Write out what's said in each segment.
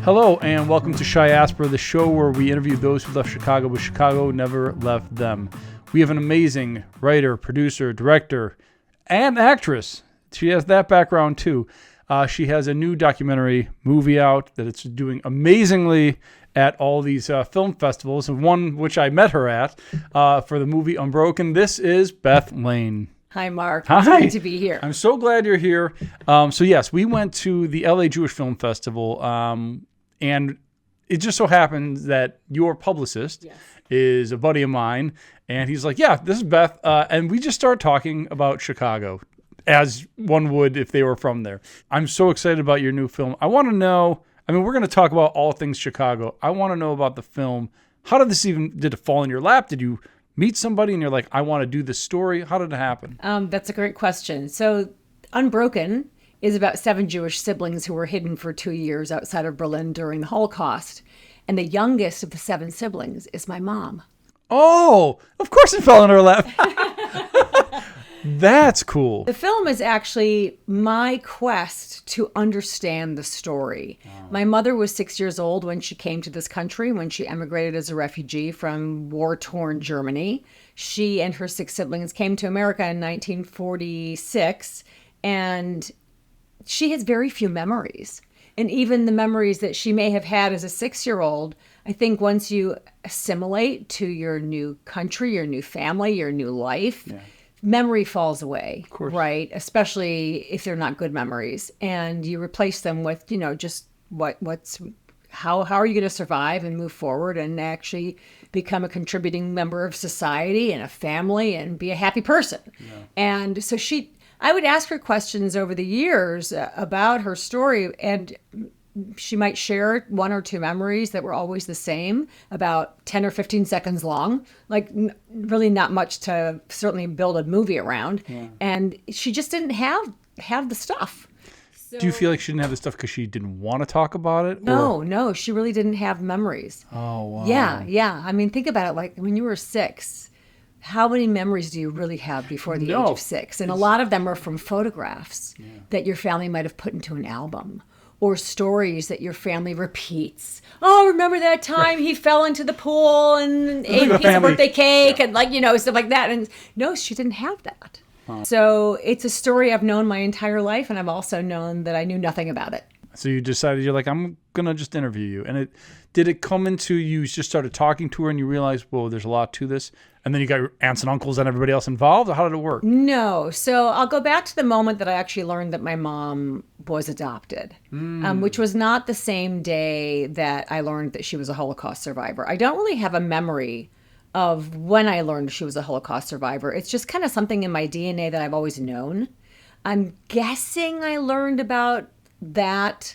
Hello and welcome to CHIASPORA, the show where we interview those who left Chicago, but Chicago never left them. We have an amazing writer, producer, director, and actress. She has that background too. She has a new documentary movie out that it's doing amazingly at all these film festivals, and one which I met her at for the movie Unbroken. This is Beth Lane. Hi, Mark. Hi. It's great to be here. I'm so glad you're here. So yes, we went to the LA Jewish Film Festival, and it just so happens that your publicist is a buddy of mine, and he's like, yeah, this is Beth, and we just started talking about Chicago, as one would if they were from there. I'm so excited about your new film. I want to know, we're going to talk about all things Chicago. I want to know about the film. How did did it fall in your lap? Did you meet somebody and you're like, I want to do this story? How did it happen? That's a great question. So Unbroken is about 7 Jewish siblings who were hidden for 2 years outside of Berlin during the Holocaust. And the youngest of the 7 siblings is my mom. Oh, of course it fell in her lap. That's cool. The film is actually my quest to understand the story. Oh. My mother was 6 years old when she came to this country, when she emigrated as a refugee from war-torn Germany. She and her 6 siblings came to America in 1946, and she has very few memories. And even the memories that she may have had as a 6-year-old, I think once you assimilate to your new country, your new family, your new life, memory falls away, right? Especially if they're not good memories, and you replace them with, just how are you going to survive and move forward and actually become a contributing member of society and a family and be a happy person. Yeah. And so I would ask her questions over the years about her story, and she might share 1 or 2 memories that were always the same, about 10 or 15 seconds long, like really not much to certainly build a movie around. Yeah. And she just didn't have the stuff. So, do you feel like she didn't have the stuff because she didn't want to talk about it? No, she really didn't have memories. Oh, wow. Yeah. Think about it. Like when you were 6, how many memories do you really have before the age of 6? And a lot of them are from photographs that your family might have put into an album, or stories that your family repeats. Oh, remember that time he fell into the pool and ate a piece of birthday cake and stuff like that. And no, she didn't have that. Huh. So it's a story I've known my entire life, and I've also known that I knew nothing about it. So you decided, you're like, I'm going to just interview you. And did it come into you just started talking to her and you realized, whoa, there's a lot to this? And then you got your aunts and uncles and everybody else involved? How did it work? No. So I'll go back to the moment that I actually learned that my mom was adopted, which was not the same day that I learned that she was a Holocaust survivor. I don't really have a memory of when I learned she was a Holocaust survivor. It's just kind of something in my DNA that I've always known. I'm guessing I learned about that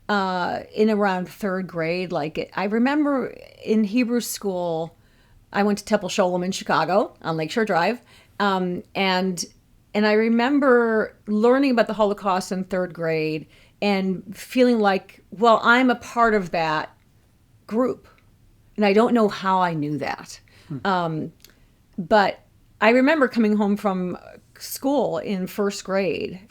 in around 3rd grade. I remember in Hebrew school, I went to Temple Sholem in Chicago on Lakeshore Drive, and I remember learning about the Holocaust in 3rd grade and feeling like, well, I'm a part of that group, and I don't know how I knew that. But I remember coming home from school in 1st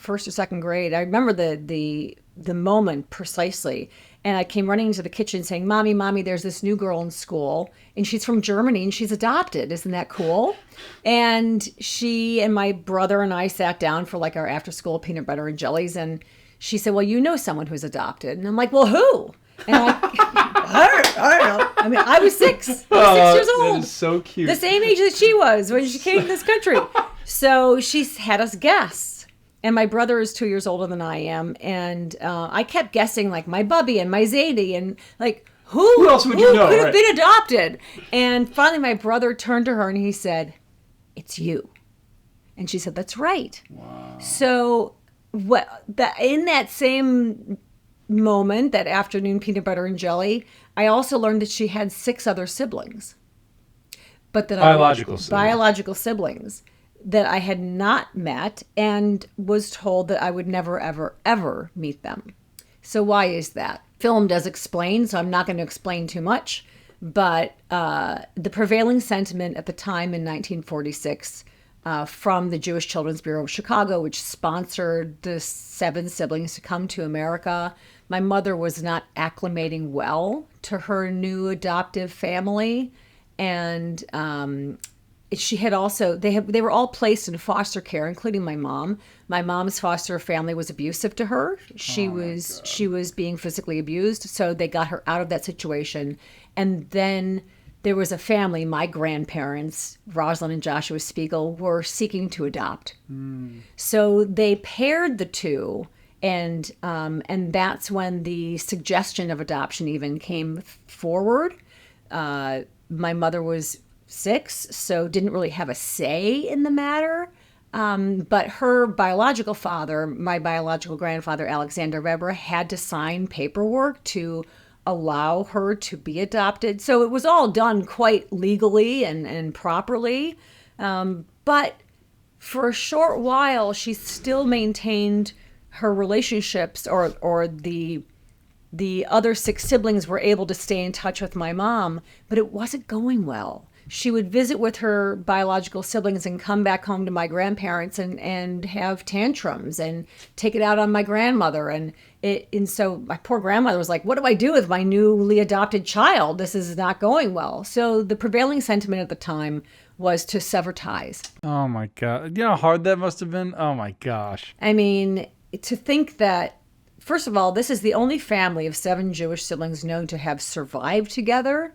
or 2nd grade. I remember the moment precisely. And I came running into the kitchen saying, Mommy, there's this new girl in school, and she's from Germany, and she's adopted. Isn't that cool? And she and my brother and I sat down for our after-school peanut butter and jellies, and she said, well, you know someone who's adopted. And I'm like, well, who? And I don't know. I was 6. I was 6 years old. That is so cute. The same age that she was when she came to this country. So she had us guess. And my brother is 2 years older than I am. And I kept guessing my Bubby and my Zadie and who else would you know? Could have been adopted? And finally my brother turned to her and he said, it's you. And she said, that's right. Wow. So in that same moment, that afternoon peanut butter and jelly, I also learned that she had 6 other siblings. But that biological siblings that I had not met, and was told that I would never, ever, ever meet them. So why is that? Film does explain, so I'm not going to explain too much, but the prevailing sentiment at the time in 1946 from the Jewish Children's Bureau of Chicago, which sponsored the 7 siblings to come to America, my mother was not acclimating well to her new adoptive family. And she had also, they were all placed in foster care, including my mom. My mom's foster family was abusive to her. She was being physically abused. So they got her out of that situation. And then there was a family, my grandparents, Rosalind and Joshua Spiegel, were seeking to adopt. So they paired the two, and that's when the suggestion of adoption even came forward. My mother was 6, so didn't really have a say in the matter. But her biological father, my biological grandfather, Alexander Weber, had to sign paperwork to allow her to be adopted. So it was all done quite legally and properly. But for a short while, she still maintained her relationships, or the other 6 siblings were able to stay in touch with my mom, but it wasn't going well. She would visit with her biological siblings and come back home to my grandparents and have tantrums and take it out on my grandmother. And so my poor grandmother was like, what do I do with my newly adopted child? This is not going well. So the prevailing sentiment at the time was to sever ties. Oh my God. You know how hard that must have been? Oh my gosh. I mean, to think that, first of all, this is the only family of 7 Jewish siblings known to have survived together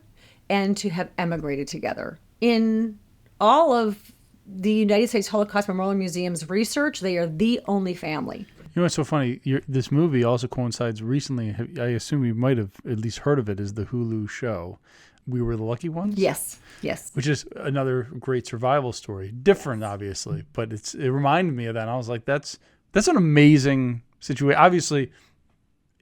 and to have emigrated together. In all of the United States Holocaust Memorial Museum's research, they are the only family. You know what's so funny? This movie also coincides recently. I assume you might have at least heard of it, is the Hulu show, We Were the Lucky Ones? Yes. Which is another great survival story. Different, obviously, but it reminded me of that. And I was like, that's an amazing situation. Obviously,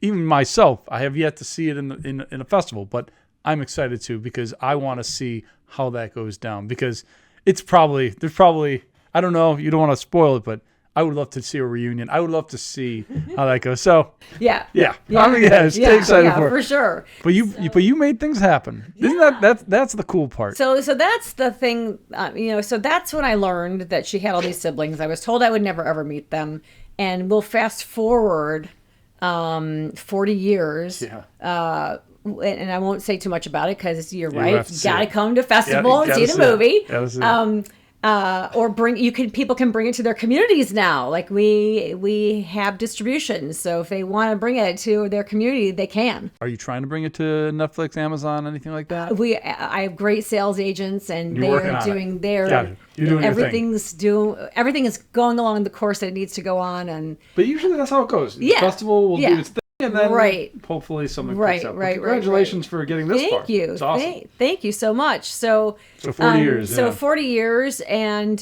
even myself, I have yet to see it in a festival, but I'm excited to, because I want to see how that goes down, because there's probably, I don't know, you don't want to spoil it, but I would love to see a reunion. I would love to see how that goes. So yeah. Stay excited for sure. But you made things happen. Isn't that's the cool part? So that's the thing, so that's when I learned that she had all these siblings. I was told I would never ever meet them. And we'll fast forward 40 years. Yeah. And I won't say too much about it, because you're right. You got to come to festival and see the movie. Or people can bring it to their communities now. Like we have distribution, so if they want to bring it to their community, they can. Are you trying to bring it to Netflix, Amazon, anything like that? I have great sales agents, and everything is going along the course that it needs to go on. But usually that's how it goes. The festival will do its thing. And then hopefully something picks up. Congratulations for getting this far. Thank you. It's awesome. Thank you so much. So 40 years. So 40 years, and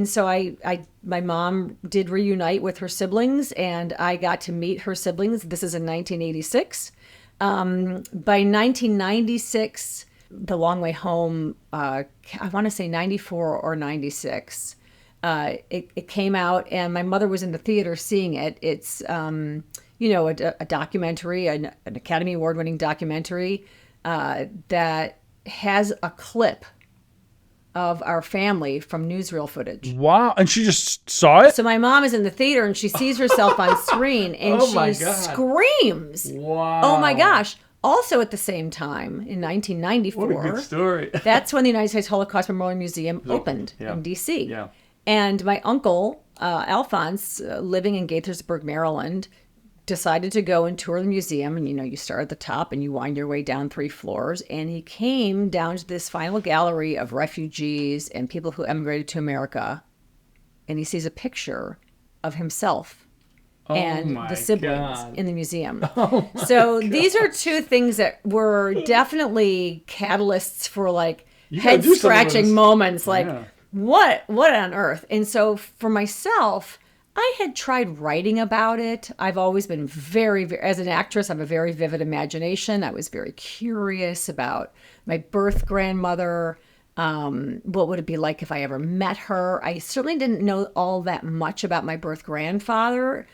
so my mom did reunite with her siblings, and I got to meet her siblings. This is in 1986. By 1996, The Long Way Home, I want to say 94 or 96. It came out, and my mother was in the theater seeing it. It's a documentary, an Academy Award-winning documentary that has a clip of our family from newsreel footage. Wow. And she just saw it? So my mom is in the theater, and she sees herself on screen, and she screams. Wow. Oh, my gosh. Also at the same time, in 1994, what a good story. That's when the United States Holocaust Memorial Museum opened in D.C. Yeah. And my uncle, Alphonse, living in Gaithersburg, Maryland, decided to go and tour the museum. And, you start at the top and you wind your way down 3 floors. And he came down to this final gallery of refugees and people who emigrated to America. And he sees a picture of himself and the siblings in the museum. So these are 2 things that were definitely catalysts for head scratching moments. What on earth? And so for myself, I had tried writing about it. I've always been as an actress, I have a very vivid imagination. I was very curious about my birth grandmother. What would it be like if I ever met her? I certainly didn't know all that much about my birth grandfather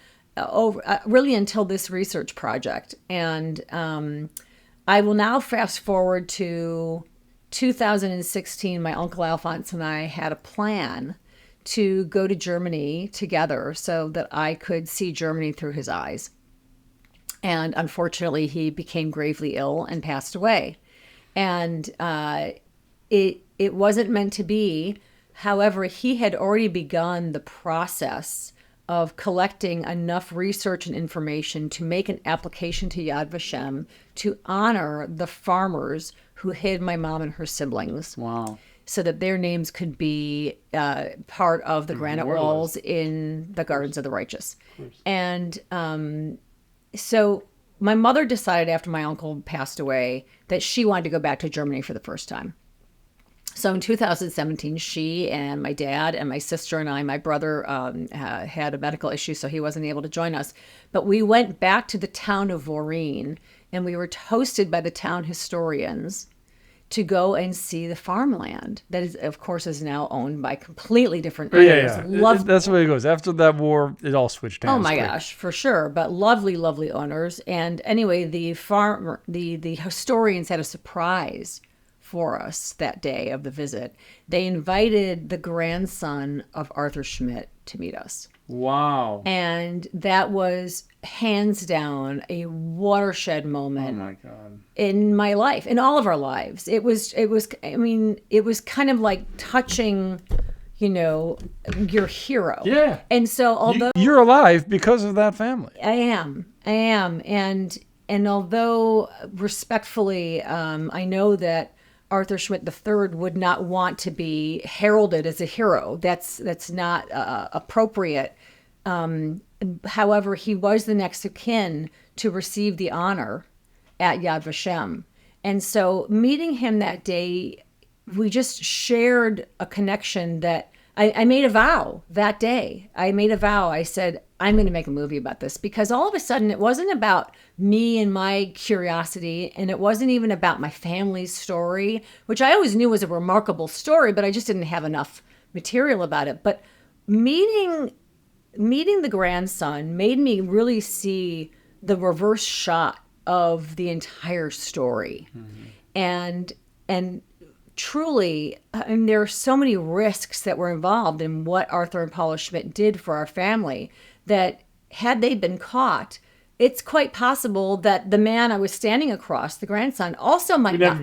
really until this research project. And I will now fast forward to 2016. My Uncle Alphonse and I had a plan to go to Germany together so that I could see Germany through his eyes. And unfortunately, he became gravely ill and passed away. And it wasn't meant to be. However, he had already begun the process of collecting enough research and information to make an application to Yad Vashem to honor the farmers who hid my mom and her siblings. Wow. So that their names could be part of the granite walls in the Gardens of the Righteous. And so my mother decided after my uncle passed away that she wanted to go back to Germany for the first time. So in 2017, she and my dad and my sister and I, my brother had a medical issue, so he wasn't able to join us. But we went back to the town of Voreen, and we were hosted by the town historians to go and see the farmland that is, of course, is now owned by completely different owners. That's the way it goes. After that war, it all switched hands. Oh my gosh, for sure. But lovely, lovely owners. And anyway, the historians had a surprise for us that day of the visit. They invited the grandson of Arthur Schmidt to meet us. Wow. And that was hands down a watershed moment. Oh my God. In my life, in all of our lives. It was kind of like touching, your hero. Yeah. And so although you're alive because of that family. I am. And although respectfully, I know that Arthur Schmidt III would not want to be heralded as a hero. That's not appropriate. However, he was the next of kin to receive the honor at Yad Vashem. And so meeting him that day, we just shared a connection that I made a vow that day. I said, I'm going to make a movie about this, because all of a sudden it wasn't about me and my curiosity, and it wasn't even about my family's story, which I always knew was a remarkable story, but I just didn't have enough material about it. But meeting the grandson made me really see the reverse shot of the entire story. Mm-hmm. And truly, there are so many risks that were involved in what Arthur and Paula Schmidt did for our family that had they been caught, it's quite possible that the man I was standing across, the grandson, also might not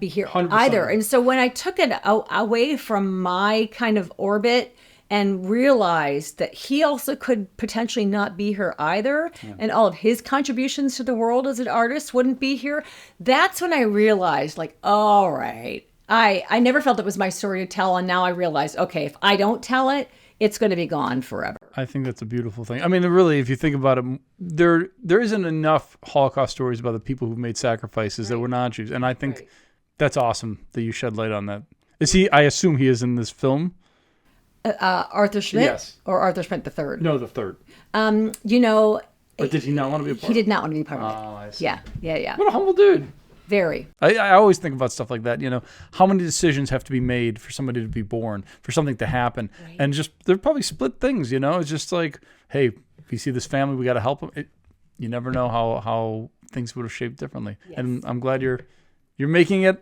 be here 100%. Either. And so when I took it away from my kind of orbit and realized that he also could potentially not be here either, and all of his contributions to the world as an artist wouldn't be here, that's when I realized, like, all right, I never felt it was my story to tell, and now I realize, okay, if I don't tell it, it's going to be gone forever. I think that's a beautiful thing. I mean, really, if you think about it, there isn't enough Holocaust stories about the people who made sacrifices that were not Jews, and I think that's awesome that you shed light on that. Is he? I assume he is in this film. Arthur Schmidt? Yes. Or Arthur Schmidt III? No, the third. Or did he not want to be a part of it? He did not want to be part of it. Oh, I see. Yeah. What a humble dude. Very. I always think about stuff like that. How many decisions have to be made for somebody to be born, for something to happen, and just they're probably split things. It's just like, hey, if you see this family, we got to help them. You never know how things would have shaped differently. Yes. And I'm glad you're making it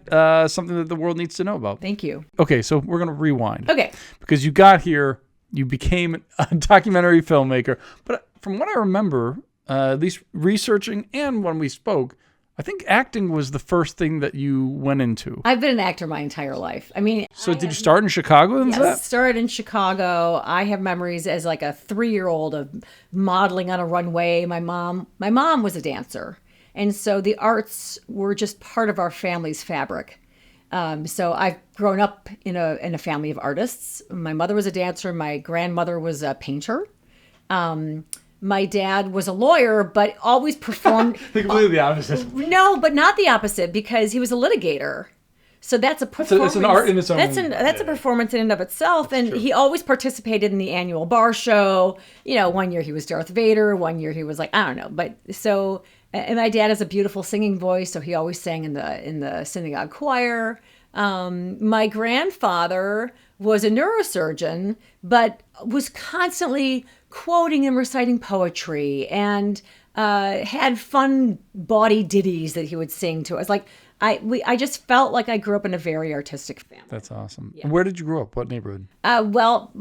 something that the world needs to know about. Thank you. Okay, so we're gonna rewind. Okay. Because you got here, you became a documentary filmmaker, but from what I remember, at least researching and when we spoke, I think acting was the first thing that you went into. I've been an actor my entire life. I mean, did you start in Chicago? Yes, started in Chicago. I have memories as like a 3-year-old of modeling on a runway. My mom was a dancer, and so the arts were just part of our family's fabric. So I've grown up in a family of artists. My mother was a dancer. My grandmother was a painter. My dad was a lawyer, but always performed. Completely the opposite. No, but not the opposite, because he was a litigator. So that's a performance. It's an art in its own. That's a performance in and of itself. That's and true. He always participated in the annual bar show. 1 year he was Darth Vader. 1 year he was like, I don't know. But so, and my dad has a beautiful singing voice, so he always sang in the synagogue choir. My grandfather was a neurosurgeon, but was constantly quoting and reciting poetry, and had fun bawdy ditties that he would sing to us. Like I just felt like I grew up in a very artistic family. That's awesome. Yeah. Where did you grow up? What neighborhood? Well,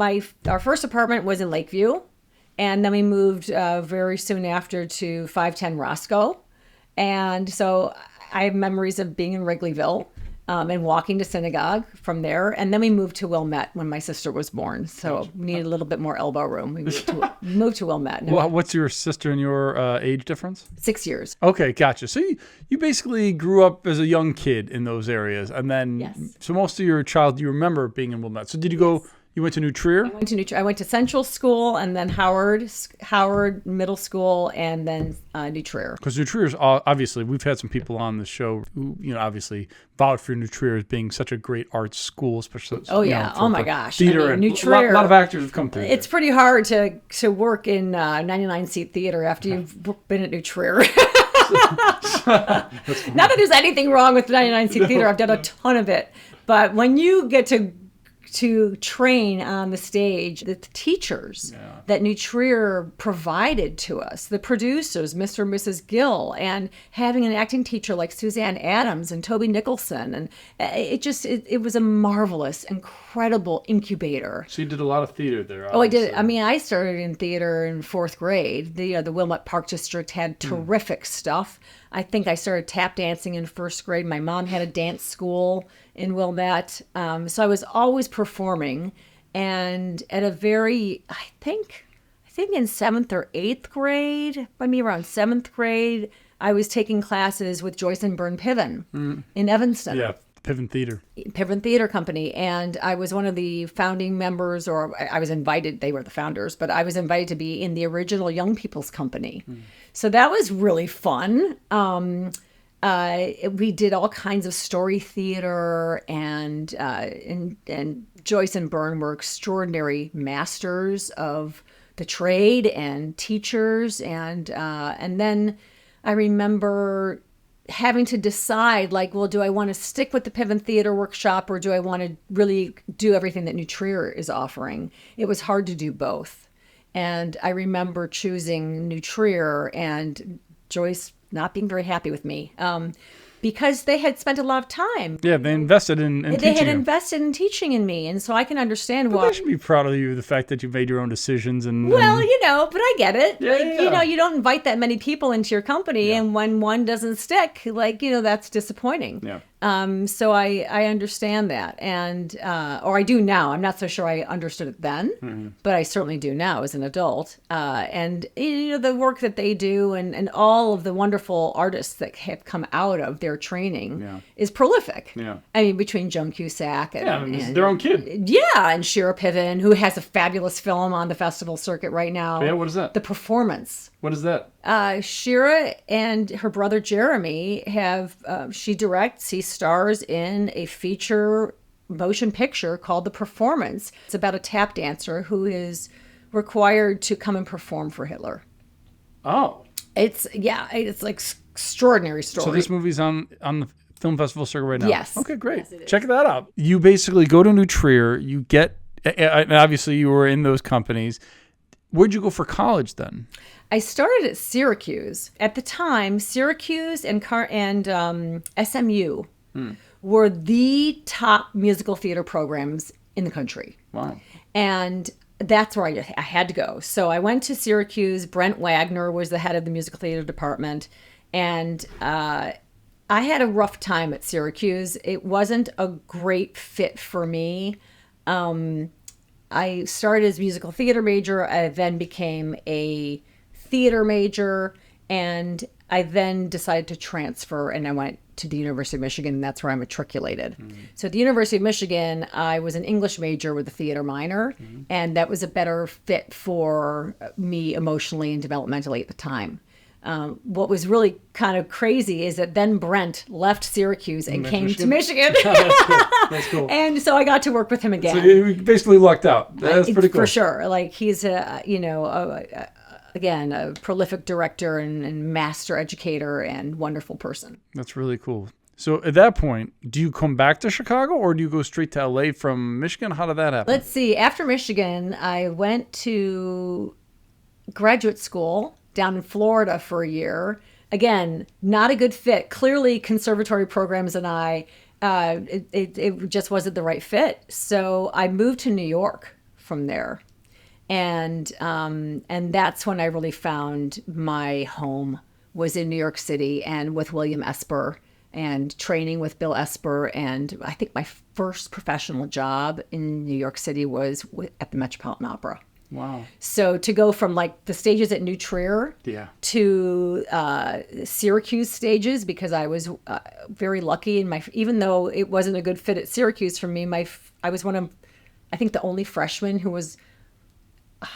our first apartment was in Lakeview, And then we moved very soon after to 510 Roscoe. And so I have memories of being in Wrigleyville and walking to synagogue from there. And then we moved to Wilmette when my sister was born. So we needed a little bit more elbow room. We moved to Wilmette. Well, what's your sister and your age difference? 6 years. Okay, gotcha. So you basically grew up as a young kid in those areas. And then, Yes. so most of your childhood, you remember being in Wilmette. So did you go... You went to New Trier? I went to Central School and then Howard Middle School and then New Trier. Because New Trier is obviously, we've had some people on the show who, obviously vouched for New Trier as being such a great arts school, especially. Oh yeah! Oh my gosh! Theater New and Trier. A lot of actors have come through. It's pretty hard to work in 99-seat theater after you've been at New Trier. Not that there's anything wrong with 99-seat theater. I've done a ton of it, but when you get to train on the stage, the teachers that New Trier provided to us, the producers, Mr. and Mrs. Gill, and having an acting teacher like Suzanne Adams and Toby Nicholson, and it was a marvelous, incredible incubator. So you did a lot of theater there. Oh, I did. I mean, I started in theater in 4th grade. The Wilmette Park District had terrific stuff. I think I started tap dancing in 1st grade. My mom had a dance school in Wilmette. So I was always performing. And at a very, I think in 7th or 8th grade, maybe around 7th grade, I was taking classes with Joyce and Byrne Piven in Evanston. Yeah, Piven Theater Company. And I was one of the founding members, or I was invited, they were the founders, but I was invited to be in the original Young People's Company. So that was really fun. We did all kinds of story theater, and Joyce and Byrne were extraordinary masters of the trade and teachers, and then I remember having to decide, like, well, do I want to stick with the Piven Theater Workshop, or do I want to really do everything that New Trier is offering? It was hard to do both. And I remember choosing New Trier and Joyce not being very happy with me because they had spent a lot of time. Yeah, they invested in teaching They had you. invested in teaching in me. And so I can understand But why. they should be proud of you, the fact that you made your own decisions. Well, but I get it. Yeah. You don't invite that many people into your company. And when one doesn't stick, that's disappointing. Yeah. So I understand that, and or I do now. I'm not so sure I understood it then, but I certainly do now as an adult. And the work that they do, and all of the wonderful artists that have come out of their training is prolific. Yeah. I mean, between Joan Cusack and it's their own kid. Yeah, and Shira Piven, who has a fabulous film on the festival circuit right now. Yeah, what is that? The Performance. What is that? Shira and her brother Jeremy have, she directs, he stars in a feature motion picture called The Performance. It's about a tap dancer who is required to come and perform for Hitler. Oh. It's like extraordinary story. So this movie's on the film festival circuit right now? Yes. Okay, great. Yes, it is. Check that out. You basically go to New Trier, you get, and obviously you were in those companies. Where'd you go for college then? I started at Syracuse. At the time, Syracuse and SMU were the top musical theater programs in the country. Wow. And that's where I had to go. So I went to Syracuse. Brent Wagner was the head of the musical theater department. And I had a rough time at Syracuse. It wasn't a great fit for me. I started as a musical theater major. I then became a theater major, and I then decided to transfer, and I went to the University of Michigan, and that's where I matriculated. So at the University of Michigan, I was an English major with a theater minor, and that was a better fit for me emotionally and developmentally at the time. What was really kind of crazy is that then Brent left Syracuse and came to Michigan. That's cool. And so I got to work with him again. So you basically lucked out. That's pretty cool. For sure. Like, he's again, a prolific director and master educator and wonderful person. That's really cool. So at that point, do you come back to Chicago or do you go straight to LA from Michigan? How did that happen? Let's see. After Michigan, I went to graduate school down in Florida for a year. Again, not a good fit. Clearly, conservatory programs and it just wasn't the right fit. So I moved to New York from there. And that's when I really found my home, was in New York City and with William Esper and training with Bill Esper. And I think my first professional job in New York City was at the Metropolitan Opera. Wow. So to go from like the stages at New Trier to Syracuse stages, because I was very lucky in even though it wasn't a good fit at Syracuse for me, I was one of, I think, the only freshman who was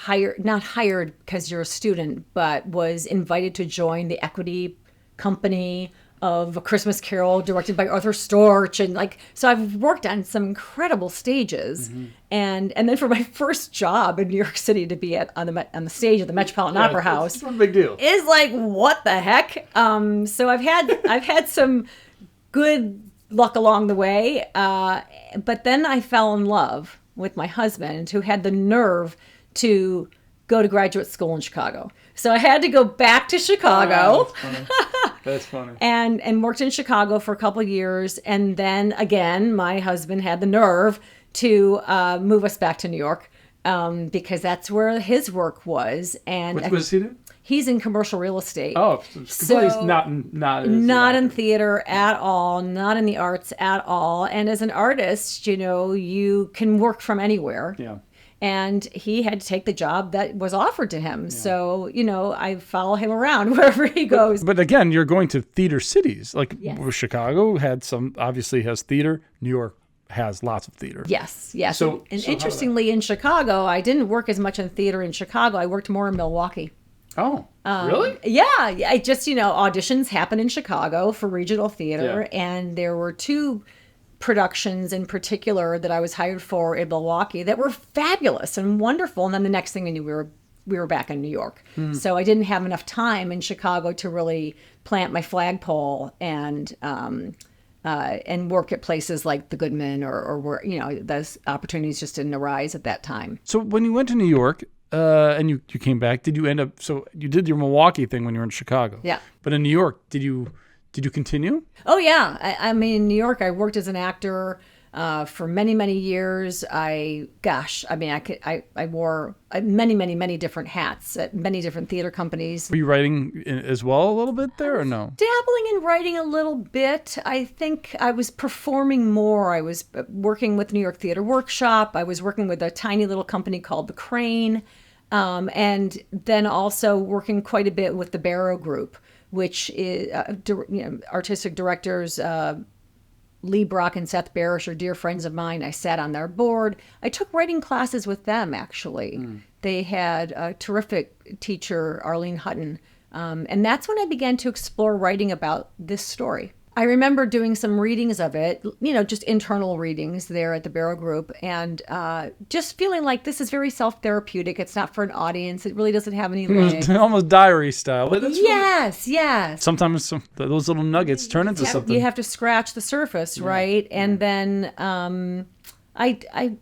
not hired because you're a student, but was invited to join the equity company of A Christmas Carol, directed by Arthur Storch, and so I've worked on some incredible stages, and then for my first job in New York City to be on the stage of the Metropolitan Opera House, it's a big deal. Is like, what the heck? So I've had some good luck along the way, but then I fell in love with my husband, who had the nerve to go to graduate school in Chicago. So I had to go back to Chicago. That's funny. And worked in Chicago for a couple of years. And then again, my husband had the nerve to move us back to New York because that's where his work was. And what does he do? He's in commercial real estate. Oh, so he's not in theater at all, not in the arts at all. And as an artist, you can work from anywhere. Yeah. And he had to take the job that was offered to him. Yeah. So, I follow him around wherever he goes. But again, you're going to theater cities. Yes. Chicago obviously has theater. New York has lots of theater. Yes, yes. So interestingly, in Chicago, I didn't work as much in theater in Chicago. I worked more in Milwaukee. Oh, really? Yeah. I just, auditions happen in Chicago for regional theater. Yeah. And there were two productions in particular that I was hired for in Milwaukee that were fabulous and wonderful. And then the next thing we knew, we were back in New York. So I didn't have enough time in Chicago to really plant my flagpole and work at places like the Goodman or where, those opportunities just didn't arise at that time. So when you went to New York and you came back, did you end up, so you did your Milwaukee thing when you were in Chicago. Yeah. But in New York, did you continue? Oh, yeah. I mean, in New York, I worked as an actor for many, many years. I wore many different hats at many different theater companies. Were you writing as well a little bit there or no? Dabbling in writing a little bit. I think I was performing more. I was working with New York Theater Workshop. I was working with a tiny little company called The Crane. And then also working quite a bit with the Barrow Group, which is artistic directors Lee Brock and Seth Barish are dear friends of mine. I sat on their board. I took writing classes with them, actually. They had a terrific teacher, Arlene Hutton, and that's when I began to explore writing about this story. I remember doing some readings of it, just internal readings there at the Barrow Group, and just feeling like this is very self-therapeutic. It's not for an audience. It really doesn't have any legs. Almost diary style. Yes. Sometimes those little nuggets turn into something. You have to scratch the surface, right? Yeah. And then I'm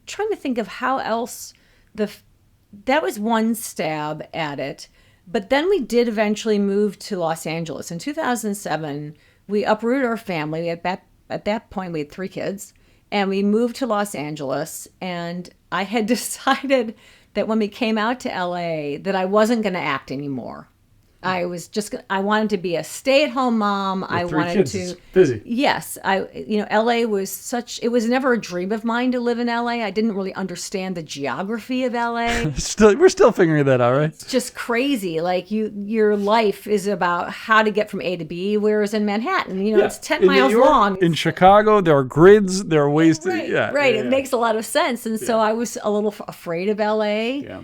trying to think of how else that was one stab at it. But then we did eventually move to Los Angeles. In 2007, we uprooted our family. At that point, we had 3 kids. And we moved to Los Angeles. And I had decided that when we came out to LA, that I wasn't going to act anymore. I wanted to be a stay-at-home mom. I wanted kids. To busy. Yes, LA was it was never a dream of mine to live in LA. I didn't really understand the geography of LA. We're still figuring that out, right? It's just crazy. Like your life is about how to get from A to B, whereas in Manhattan, it's 10 miles long. In Chicago, there are grids, there are ways to Right. It makes a lot of sense. And so I was a little afraid of LA. Yeah.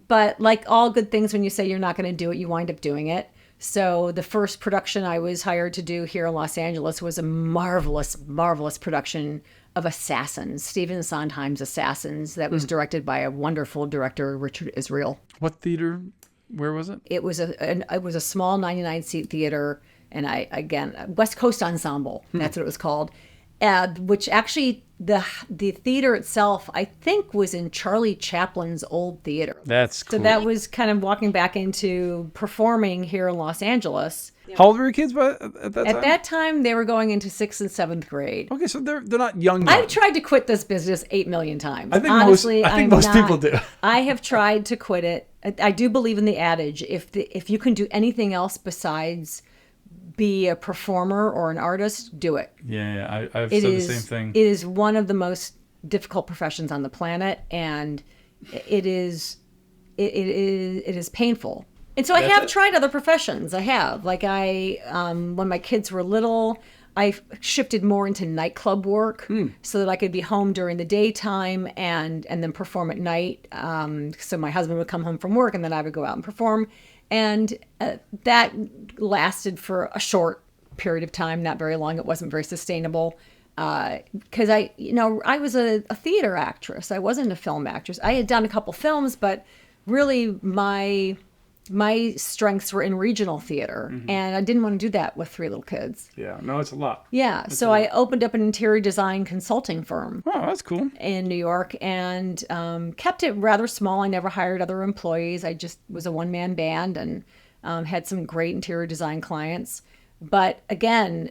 But like all good things, when you say you're not going to do it, you wind up doing it. So the first production I was hired to do here in Los Angeles was a marvelous, marvelous production of Assassins, Stephen Sondheim's Assassins, that was directed by a wonderful director, Richard Israel. What theater? Where was it? It was a small 99-seat theater, and West Coast Ensemble, that's what it was called, which actually the theater itself, I think, was in Charlie Chaplin's old theater. That's cool. So that was kind of walking back into performing here in Los Angeles. How old were your kids at that time? At that time, they were going into 6th and 7th grade. Okay, so they're not young. I've tried to quit this business 8 million times. I think Honestly, most people do. I have tried to quit it. I do believe in the adage: if you can do anything else besides be a performer or an artist, do it. Yeah, I've said the same thing. It is one of the most difficult professions on the planet, and it is painful. And so I have tried other professions. I have. Like when my kids were little, I shifted more into nightclub work so that I could be home during the daytime and then perform at night. So my husband would come home from work and then I would go out and perform. And that lasted for a short period of time, not very long. It wasn't very sustainable because I was a theater actress. I wasn't a film actress. I had done a couple films, but really my strengths were in regional theater, and I didn't want to do that with 3 little kids. Yeah, no, it's a lot. Yeah, so I opened up an interior design consulting firm. Oh, that's cool. In New York, and kept it rather small. I never hired other employees. I just was a one-man band and had some great interior design clients. But again,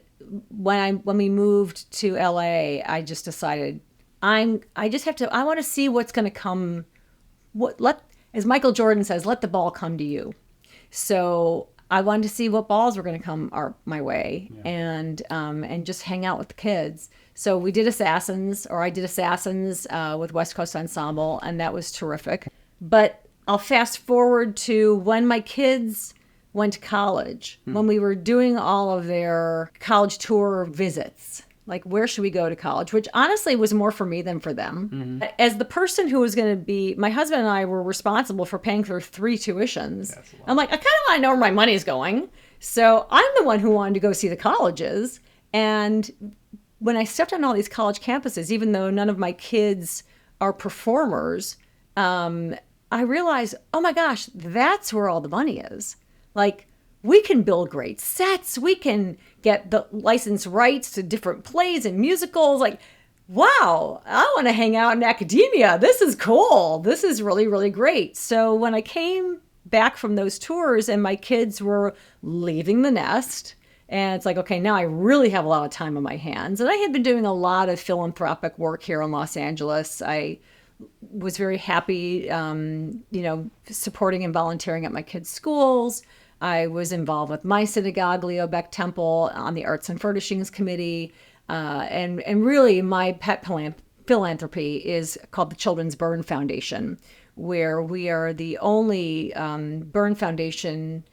when we moved to LA, I just decided I want to see what's going to come. As Michael Jordan says, let the ball come to you. So I wanted to see what balls were going to come my way, and just hang out with the kids. So we did Assassins, or I did Assassins with West Coast Ensemble, and that was terrific. But I'll fast forward to when my kids went to college, when we were doing all of their college tour visits. Like, where should we go to college? Which honestly was more for me than for them. As the person who was going to be, my husband and I were responsible for paying for 3 tuitions. I'm like, I kind of want to know where my money's going. So I'm the one who wanted to go see the colleges. And when I stepped on all these college campuses, even though none of my kids are performers, I realized, oh my gosh, that's where all the money is. Like, we can build great sets. We can get the license rights to different plays and musicals. Like, wow, I want to hang out in academia. This is cool. This is really, really great. So when I came back from those tours and my kids were leaving the nest, and it's like, okay, now I really have a lot of time on my hands. And I had been doing a lot of philanthropic work here in Los Angeles. I was very happy, supporting and volunteering at my kids' schools. I was involved with my synagogue, Leo Beck Temple, on the Arts and Furnishings Committee. And really my pet philanthropy is called the Children's Burn Foundation, where we are the only burn foundation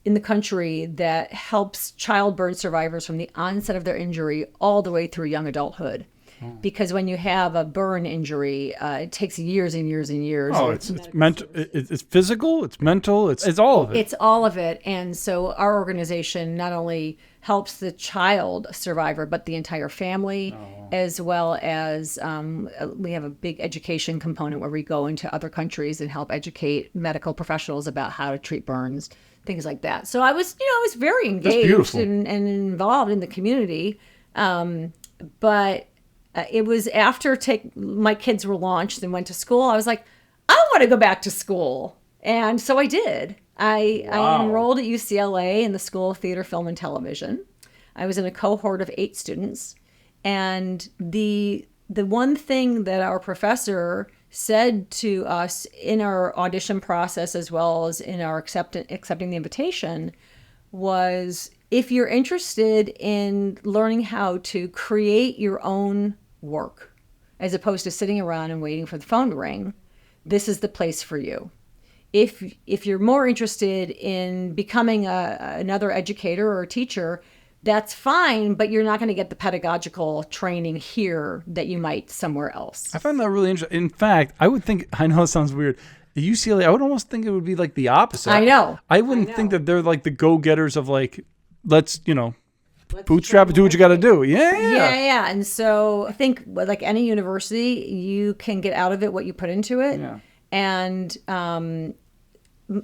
in the country that helps child burn survivors from the onset of their injury all the way through young adulthood. Because when you have a burn injury, it takes years and years and years. Oh, it's mental, it's physical, it's mental, it's all of it. It's all of it. And so our organization not only helps the child survivor, but the entire family, as well as we have a big education component where we go into other countries and help educate medical professionals about how to treat burns, things like that. So I was very engaged and involved in the community. But it was after my kids were launched and went to school, I was like, I want to go back to school. And so I did. I enrolled at UCLA in the School of Theater, Film, and Television. I was in a cohort of 8 students. And the one thing that our professor said to us in our audition process, as well as in our accepting the invitation, was, if you're interested in learning how to create your own work, as opposed to sitting around and waiting for the phone to ring, this is the place for you. If you're more interested in becoming another educator or a teacher, that's fine, but you're not going to get the pedagogical training here that you might somewhere else. I find that really interesting. In fact, I would think, I know it sounds weird, at UCLA, I would almost think it would be like the opposite. I know. I wouldn't think that they're like the go-getters of like, let's bootstrap it, do what you got to do. Yeah. And so I think, like any university, you can get out of it what you put into it. Yeah. And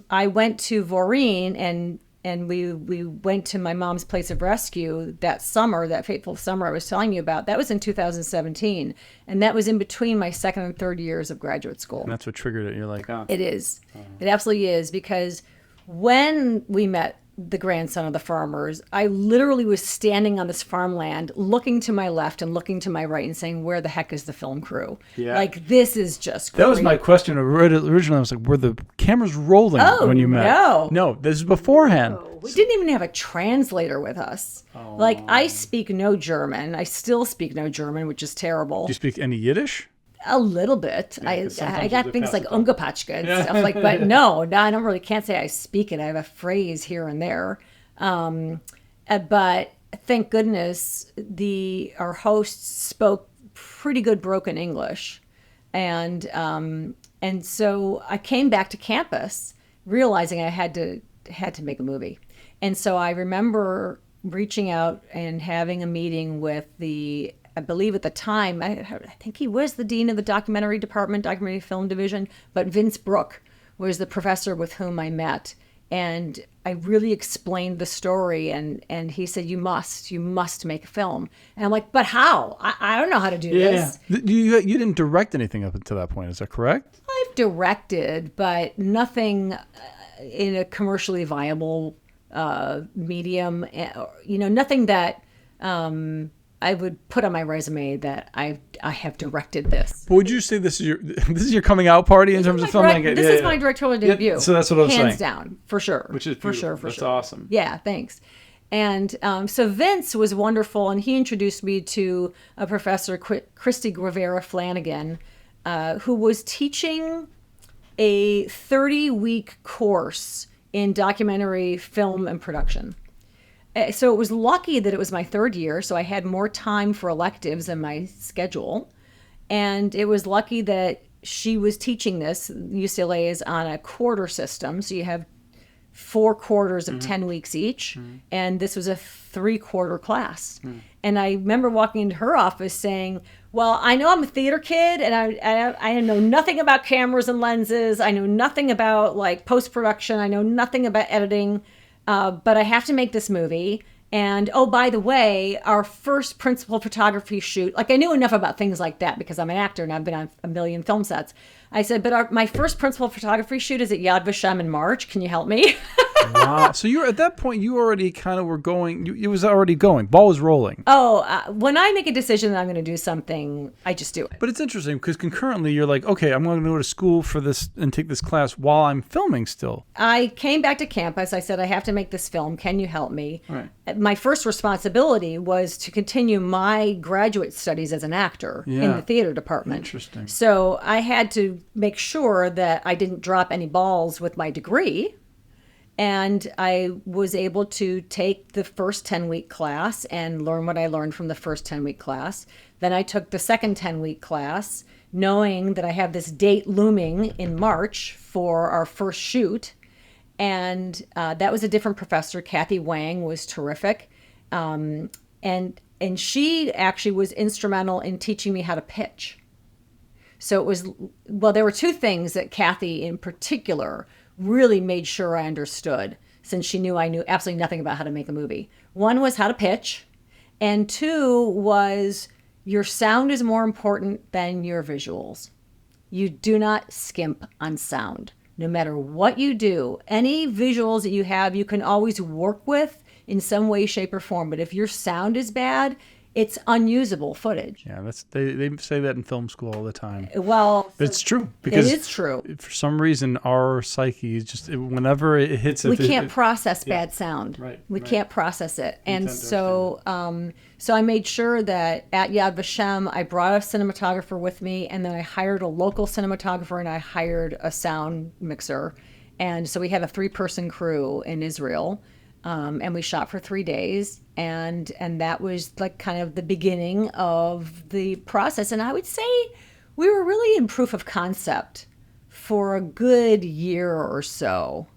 I went to Voreen, and we went to my mom's place of rescue that summer, that fateful summer I was telling you about. That was in 2017, and that was in between my second and third years of graduate school. And that's what triggered it. You're like, oh. It is. It absolutely is, because when we met the grandson of the farmers, I literally was standing on this farmland, looking to my left and looking to my right and saying, where the heck is the film crew? Yeah. Like, this is just great. That was my question originally. I was like, were the cameras rolling when you met? No, this is beforehand. No. We didn't even have a translator with us. Like, I speak no German. I still speak no German, which is terrible. Do you speak any Yiddish? A little bit. I got things like ungepatchka and stuff like, but no, I don't really, can't say I speak it. I have a phrase here and there. But thank goodness our hosts spoke pretty good broken English. And so I came back to campus realizing I had to make a movie. And so I remember reaching out and having a meeting with I believe at the time, I think he was the dean of the documentary department, documentary film division, but Vince Brook was the professor with whom I met. And I really explained the story, and he said, you must make a film. And I'm like, but how? I don't know how to do this. You didn't direct anything up until that point, is that correct? I've directed, but nothing in a commercially viable medium, nothing that I would put on my resume that I have directed this. But would you say this is your coming out party in terms of filmmaking? This is my directorial debut. So that's what I'm saying. Hands down, for sure. Which is for sure. That's awesome. Yeah, thanks. And so Vince was wonderful, and he introduced me to a professor, Christy Guevara Flanagan, who was teaching a 30-week course in documentary film and production. So it was lucky that it was my third year, so I had more time for electives in my schedule. And it was lucky that she was teaching this. UCLA is on a quarter system, so you have 4 quarters of 10 weeks each. And this was a 3-quarter class. And I remember walking into her office saying, well, I know I'm a theater kid, and I know nothing about cameras and lenses. I know nothing about like post-production. I know nothing about editing. But I have to make this movie. And, oh, by the way, our first principal photography shoot, like I knew enough about things like that because I'm an actor and I've been on a million film sets. I said, but my first principal photography shoot is at Yad Vashem in March. Can you help me? Wow. So you were, at that point, you already kind of were going, it was already going. Ball was rolling. When I make a decision that I'm going to do something, I just do it. But it's interesting because concurrently you're like, okay, I'm going to go to school for this and take this class while I'm filming still. I came back to campus. I said, I have to make this film. Can you help me? Right. My first responsibility was to continue my graduate studies as an actor in the theater department. Interesting. So I had to make sure that I didn't drop any balls with my degree. And I was able to take the first 10-week class and learn what I learned from the first 10-week class. Then I took the second 10-week class, knowing that I have this date looming in March for our first shoot. And that was a different professor. Kathy Wang was terrific. And she actually was instrumental in teaching me how to pitch. So it was, well, there were 2 things that Kathy in particular really made sure I understood, since she knew I knew absolutely nothing about how to make a movie. 1 was how to pitch, and 2 was your sound is more important than your visuals. You do not skimp on sound. No matter what you do, any visuals that you have, you can always work with in some way, shape, or form. But if your sound is bad, it's unusable footage. Yeah, they say that in film school all the time. Well, it's true, because it is true. For some reason, our psyche is just whenever it hits it, we can't process bad sound. Right. We can't process it, and so so I made sure that at Yad Vashem I brought a cinematographer with me, and then I hired a local cinematographer and I hired a sound mixer, and so we had a 3-person crew in Israel. And we shot for 3 days, and that was like kind of the beginning of the process. And I would say we were really in proof of concept for a good year or so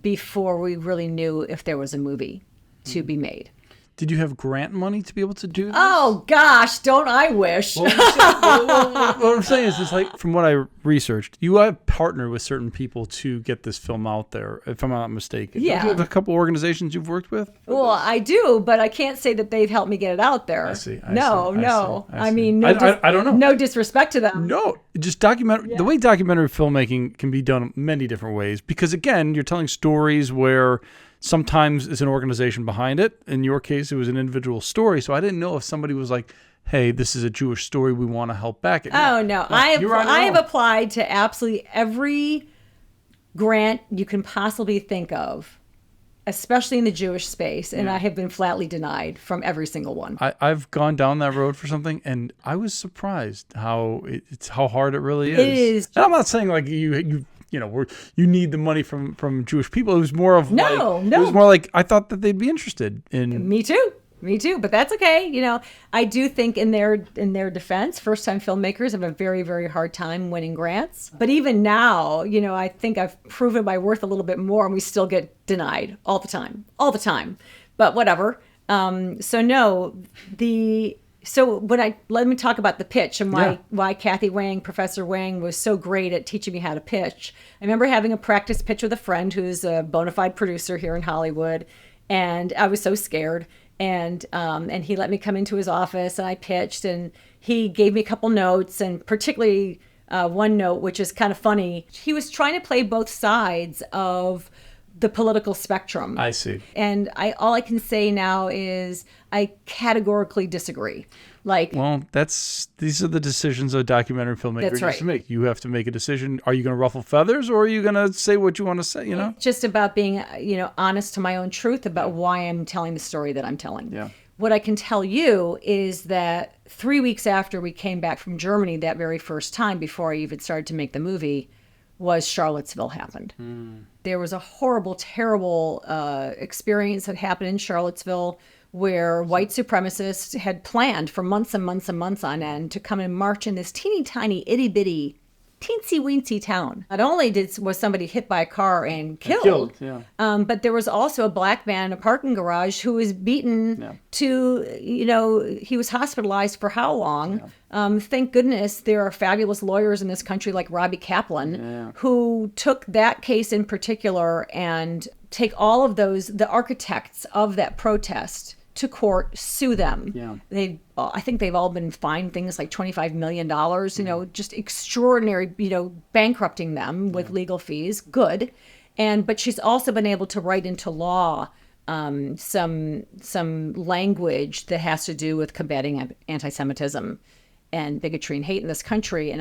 before we really knew if there was a movie to be made. Did you have grant money to be able to do this? Oh gosh, don't I wish? What I'm saying is, it's like, from what I researched, you have partnered with certain people to get this film out there, if I'm not mistaken. Yeah. Don't you have a couple organizations you've worked with? Well, I do, but I can't say that they've helped me get it out there. I see. No. I I mean, I don't know. No disrespect to them. No, just the way documentary filmmaking can be done many different ways, because again, you're telling stories where sometimes it's an organization behind it. In your case, it was an individual story. So I didn't know if somebody was like, hey, this is a Jewish story, we want to help back it. Oh, no. I have applied to absolutely every grant you can possibly think of, especially in the Jewish space, and I have been flatly denied from every single one. I've gone down that road for something, and I was surprised how hard it really is. It is. And I'm not saying like you need the money from Jewish people. It was more of No. It was more like, I thought that they'd be interested in. Me too, but that's okay. I do think in their defense, first-time filmmakers have a very, very hard time winning grants. But even now, I think I've proven my worth a little bit more, and we still get denied all the time. But whatever. Let me talk about the pitch and why Kathy Wang, Professor Wang, was so great at teaching me how to pitch. I remember having a practice pitch with a friend who's a bona fide producer here in Hollywood, and I was so scared. And he let me come into his office, and I pitched, and he gave me a couple notes, and particularly one note, which is kind of funny. He was trying to play both sides of the political spectrum. I see. And all I can say now is I categorically disagree. These are the decisions a documentary filmmaker needs to make. You have to make a decision. Are you going to ruffle feathers, or are you going to say what you want to say? It's just about being, honest to my own truth about why I'm telling the story that I'm telling. Yeah. What I can tell you is that 3 weeks after we came back from Germany, that very first time, before I even started to make the movie, was Charlottesville happened. There was a horrible, terrible experience that happened in Charlottesville, where white supremacists had planned for months and months and months on end to come and march in this teeny tiny, itty bitty, teensy weensy town. Not only was somebody hit by a car and killed, but there was also a black man in a parking garage who was beaten to, he was hospitalized for how long? Thank goodness there are fabulous lawyers in this country like Robbie Kaplan who took that case in particular and take all of the architects of that protest to court, sue them. I think they've all been fined things like $25 million, just extraordinary, bankrupting them with legal fees. Good. But she's also been able to write into law some language that has to do with combating anti-Semitism and bigotry and hate in this country. And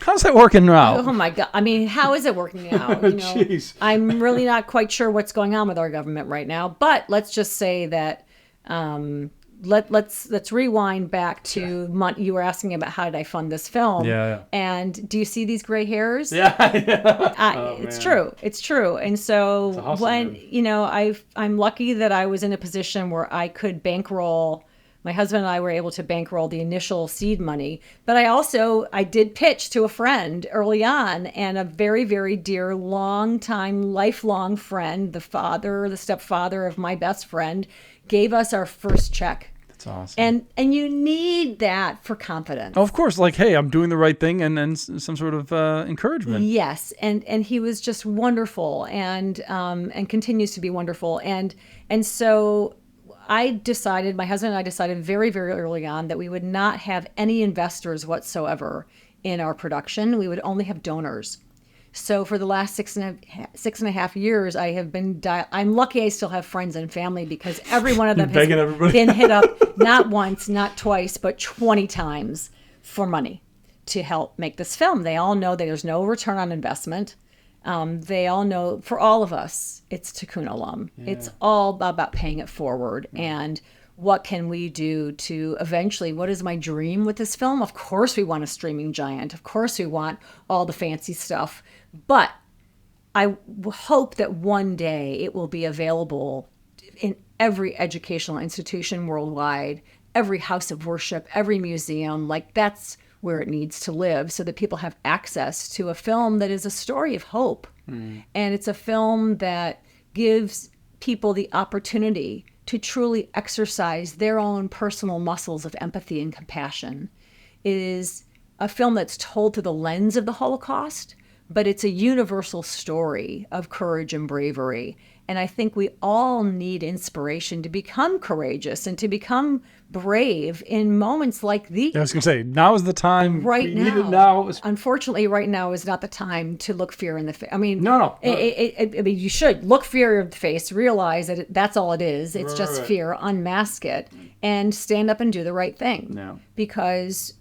how's that working now? Oh my God. I mean, how is it working now? Jeez. I'm really not quite sure what's going on with our government right now, but let's just say that let's rewind back to you were asking about how did I fund this film? And do you see these gray hairs? It's true. It's true. And so I'm lucky that I was in a position where I could bankroll. My husband and I were able to bankroll the initial seed money, but I did pitch to a friend early on, and a very, very dear, lifelong friend, the stepfather of my best friend, gave us our first check. That's awesome. And you need that for confidence. Oh, of course, like, hey, I'm doing the right thing, and then some sort of encouragement. Yes, and he was just wonderful, and continues to be wonderful, and so my husband and I decided very, very early on that we would not have any investors whatsoever in our production. We would only have donors. So for the last six and a half years, I have been, I'm lucky I still have friends and family, because every one of them has been hit up, not once, not twice, but 20 times for money to help make this film. They all know that there's no return on investment. They all know, for all of us, it's Tikkun Olam. It's all about paying it forward. And what can we do to eventually, what is my dream with this film? Of course we want a streaming giant. Of course we want all the fancy stuff. But I hope that one day it will be available in every educational institution worldwide, every house of worship, every museum. Like, that's where it needs to live, so that people have access to a film that is a story of hope. And it's a film that gives people the opportunity to truly exercise their own personal muscles of empathy and compassion. It is a film that's told through the lens of the Holocaust, but it's a universal story of courage and bravery. And I think we all need inspiration to become courageous and to become brave in moments like these. I was going to say, now is the time. Right We now. need it now. Unfortunately, right now is not the time to look fear in the face. I mean, No. I mean, you should look fear in the face, realize that that's all it is. It's just Right. fear, unmask it, and stand up and do the right thing. Yeah. Because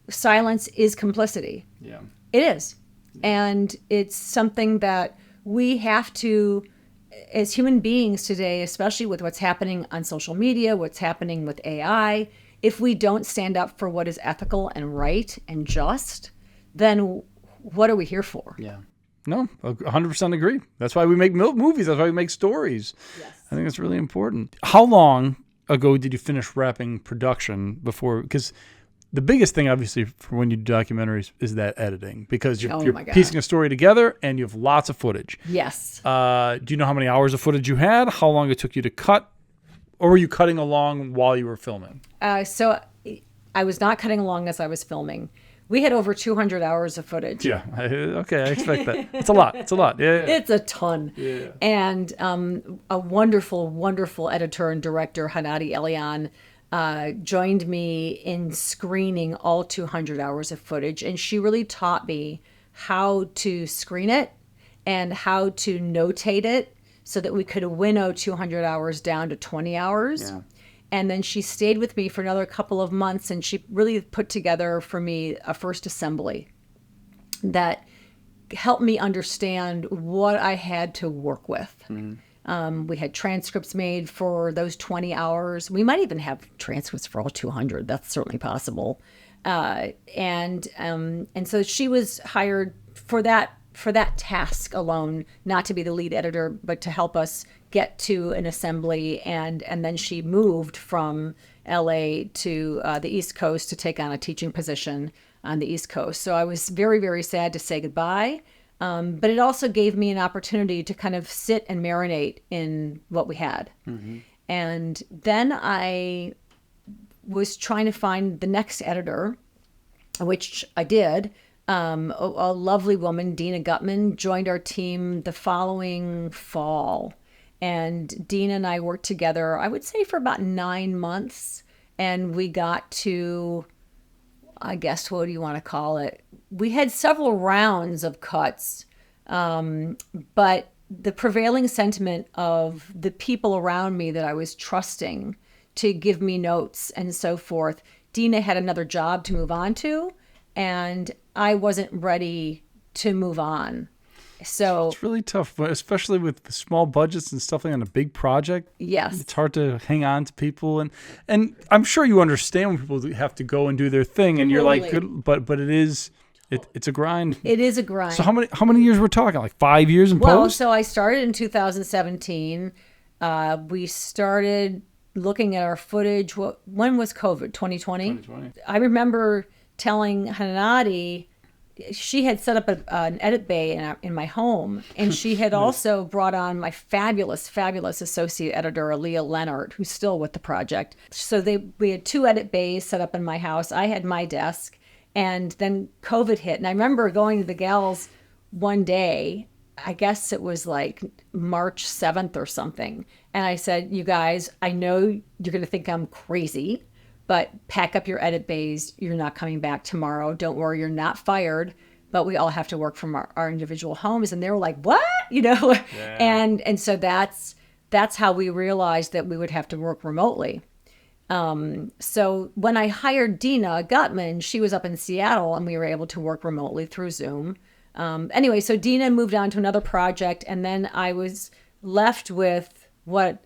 silence is complicity. Yeah. It is. And it's something that we have to, as human beings today, especially with what's happening on social media, what's happening with AI, if we don't stand up for what is ethical and right and just, then what are we here for? Yeah. No, 100% agree. That's why we make movies. That's why we make stories. Yes. I think it's really important. How long ago did you finish wrapping production before? Because the biggest thing, obviously, for when you do documentaries is that editing, because you're my God. piecing a story together and you have lots of footage. Yes. Do you know how many hours of footage you had? How long it took you to cut? Or were you cutting along while you were filming? So I was not cutting along as I was filming. We had over 200 hours of footage. Yeah. Okay, I expect that. It's a lot. It's a lot. Yeah. It's a ton. Yeah. And a wonderful, wonderful editor and director, Hanadi Elian, joined me in screening all 200 hours of footage. And she really taught me how to screen it and how to notate it so that we could winnow 200 hours down to 20 hours. Yeah. And then she stayed with me for another couple of months, and she really put together for me a first assembly that helped me understand what I had to work with. We had transcripts made for those 20 hours. We might even have transcripts for all 200. That's certainly possible. And so she was hired for that task alone, not to be the lead editor, but to help us get to an assembly. And then she moved from LA to the East Coast to take on a teaching position on the East Coast. So I was very, very sad to say goodbye. But it also gave me an opportunity to kind of sit and marinate in what we had. Mm-hmm. And then I was trying to find the next editor, which I did. A lovely woman, Dina Gutman, joined our team the following fall. And Dina and I worked together, I would say, for about 9 months. And we got to, I guess, what do you want to call it? We had several rounds of cuts, but the prevailing sentiment of the people around me that I was trusting to give me notes and so forth, Dina had another job to move on to, and I wasn't ready to move on. So it's really tough, especially with small budgets and stuff like on a big project. Yes. It's hard to hang on to people. And I'm sure you understand when people have to go and do their thing and you're like, good, but it is, it's a grind. It is a grind. So how many years we're talking? Like 5 years in Well, post? so I started in 2017. We started looking at our footage. When was COVID? 2020? 2020. I remember telling Hanadi, she had set up an edit bay in my home, and she had also brought on my fabulous, fabulous associate editor, Aaliyah Leonard, who's still with the project. So we had 2 edit bays set up in my house. I had my desk, and then COVID hit. And I remember going to the gals one day, I guess it was like March 7th or something. And I said, you guys, I know you're going to think I'm crazy, but pack up your edit bays. You're not coming back tomorrow. Don't worry, you're not fired, but we all have to work from our individual homes. And they were like, what? Yeah. And so that's how we realized that we would have to work remotely. So when I hired Dina Gutman, she was up in Seattle and we were able to work remotely through Zoom. Anyway, so Dina moved on to another project, and then I was left with what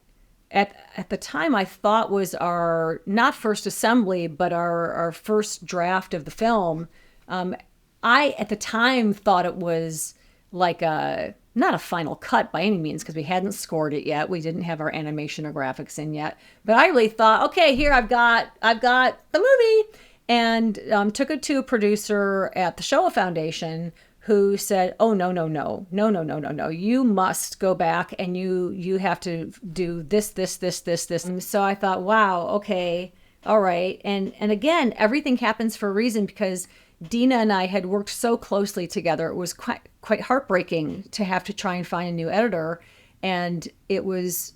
at the time I thought was our, not first assembly, but our first draft of the film. I, at the time, thought it was like not a final cut by any means, because we hadn't scored it yet. We didn't have our animation or graphics in yet. But I really thought, okay, here I've got the movie, and took it to a producer at the Shoah Foundation who said, "Oh, no, no, no, no, no, no, no, no. You must go back and you have to do this, this, this, this, this." And so I thought, wow, okay, all right. And again, everything happens for a reason, because Dina and I had worked so closely together. It was quite heartbreaking to have to try and find a new editor. And it was,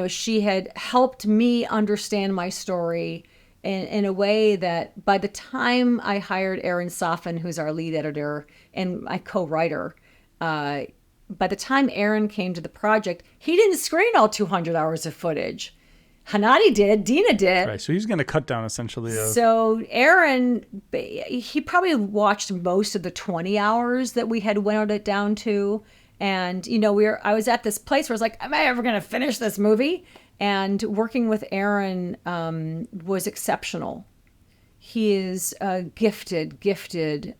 she had helped me understand my story in a way that by the time I hired Aaron Soffin, who's our lead editor and my co-writer, by the time Aaron came to the project, he didn't screen all 200 hours of footage. Hanadi did, Dina did. Right, so he's going to cut down essentially. So Aaron, he probably watched most of the 20 hours that we had winnowed it down to. And, I was at this place where I was like, am I ever going to finish this movie? And working with Aaron was exceptional. He is a gifted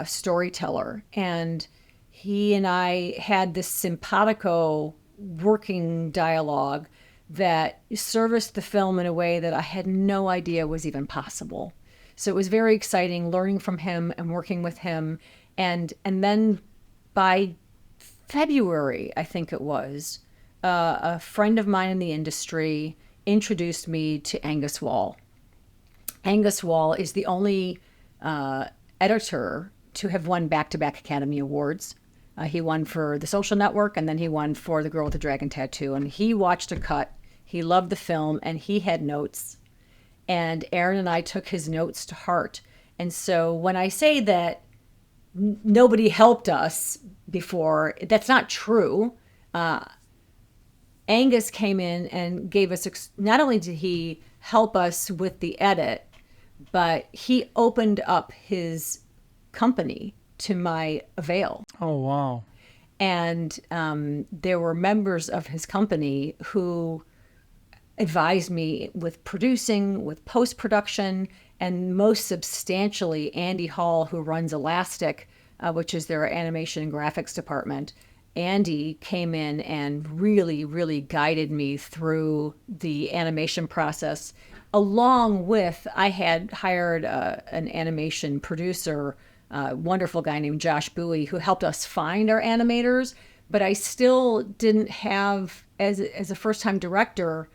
storyteller. And he and I had this simpatico working dialogue that serviced the film in a way that I had no idea was even possible. So it was very exciting learning from him and working with him. And then by February, I think it was, a friend of mine in the industry introduced me to Angus Wall. Angus Wall is the only editor to have won back-to-back Academy Awards. He won for The Social Network, and then he won for The Girl with the Dragon Tattoo. And he watched a cut. He loved the film, and he had notes. And Aaron and I took his notes to heart. And so when I say that nobody helped us before, that's not true. Angus came in and gave us, not only did he help us with the edit, but he opened up his company to my avail. Oh, wow. And there were members of his company who advised me with producing, with post-production, and most substantially, Andy Hall, who runs Elastic, which is their animation and graphics department. Andy came in and really, really guided me through the animation process, along with, I had hired an animation producer, a wonderful guy named Josh Bowie, who helped us find our animators, but I still didn't have, as a first-time director,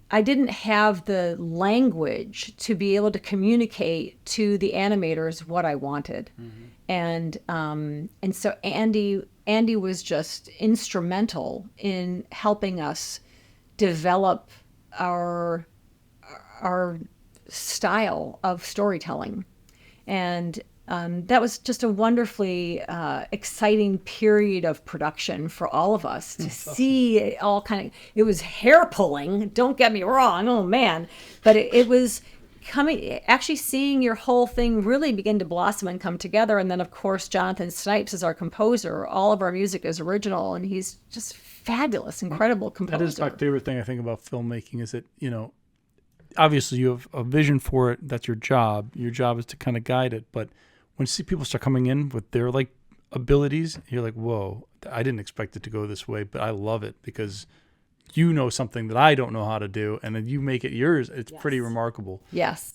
I didn't have the language to be able to communicate to the animators what I wanted. Mm-hmm. And so Andy was just instrumental in helping us develop our style of storytelling. And that was just a wonderfully exciting period of production for all of us to see it all it was hair pulling, don't get me wrong, oh man, but it was actually seeing your whole thing really begin to blossom and come together. And then of course, Jonathan Snipes is our composer. All of our music is original, and he's just fabulous, incredible composer. That is my favorite thing I think about filmmaking, is that, obviously you have a vision for it. That's your job. Your job is to kind of guide it. But when people start coming in with their abilities, you're like, whoa, I didn't expect it to go this way, but I love it because you know something that I don't know how to do, and then you make it yours. It's pretty remarkable. Yes.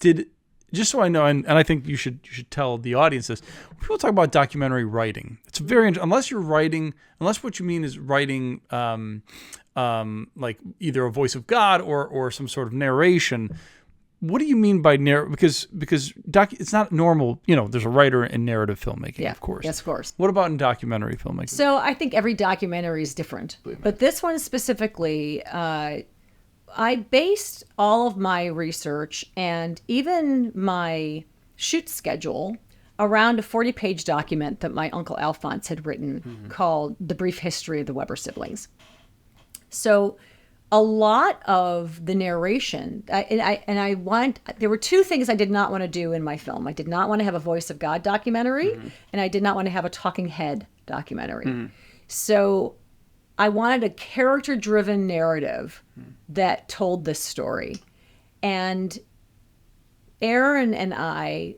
Just so I know, and I think you should tell the audience this. When people talk about documentary writing, it's very unless what you mean is writing like either a voice of God or some sort of narration. What do you mean by because it's not normal, there's a writer in narrative filmmaking, of course. Yes, of course. What about in documentary filmmaking? So I think every documentary is different. But this one specifically, I based all of my research and even my shoot schedule around a 40-page document that my uncle Alphonse had written called The Brief History of the Weber Siblings. So a lot of the narration, there were two things I did not want to do in my film. I did not want to have a Voice of God documentary, and I did not want to have a talking head documentary. So I wanted a character-driven narrative that told this story. And Aaron and I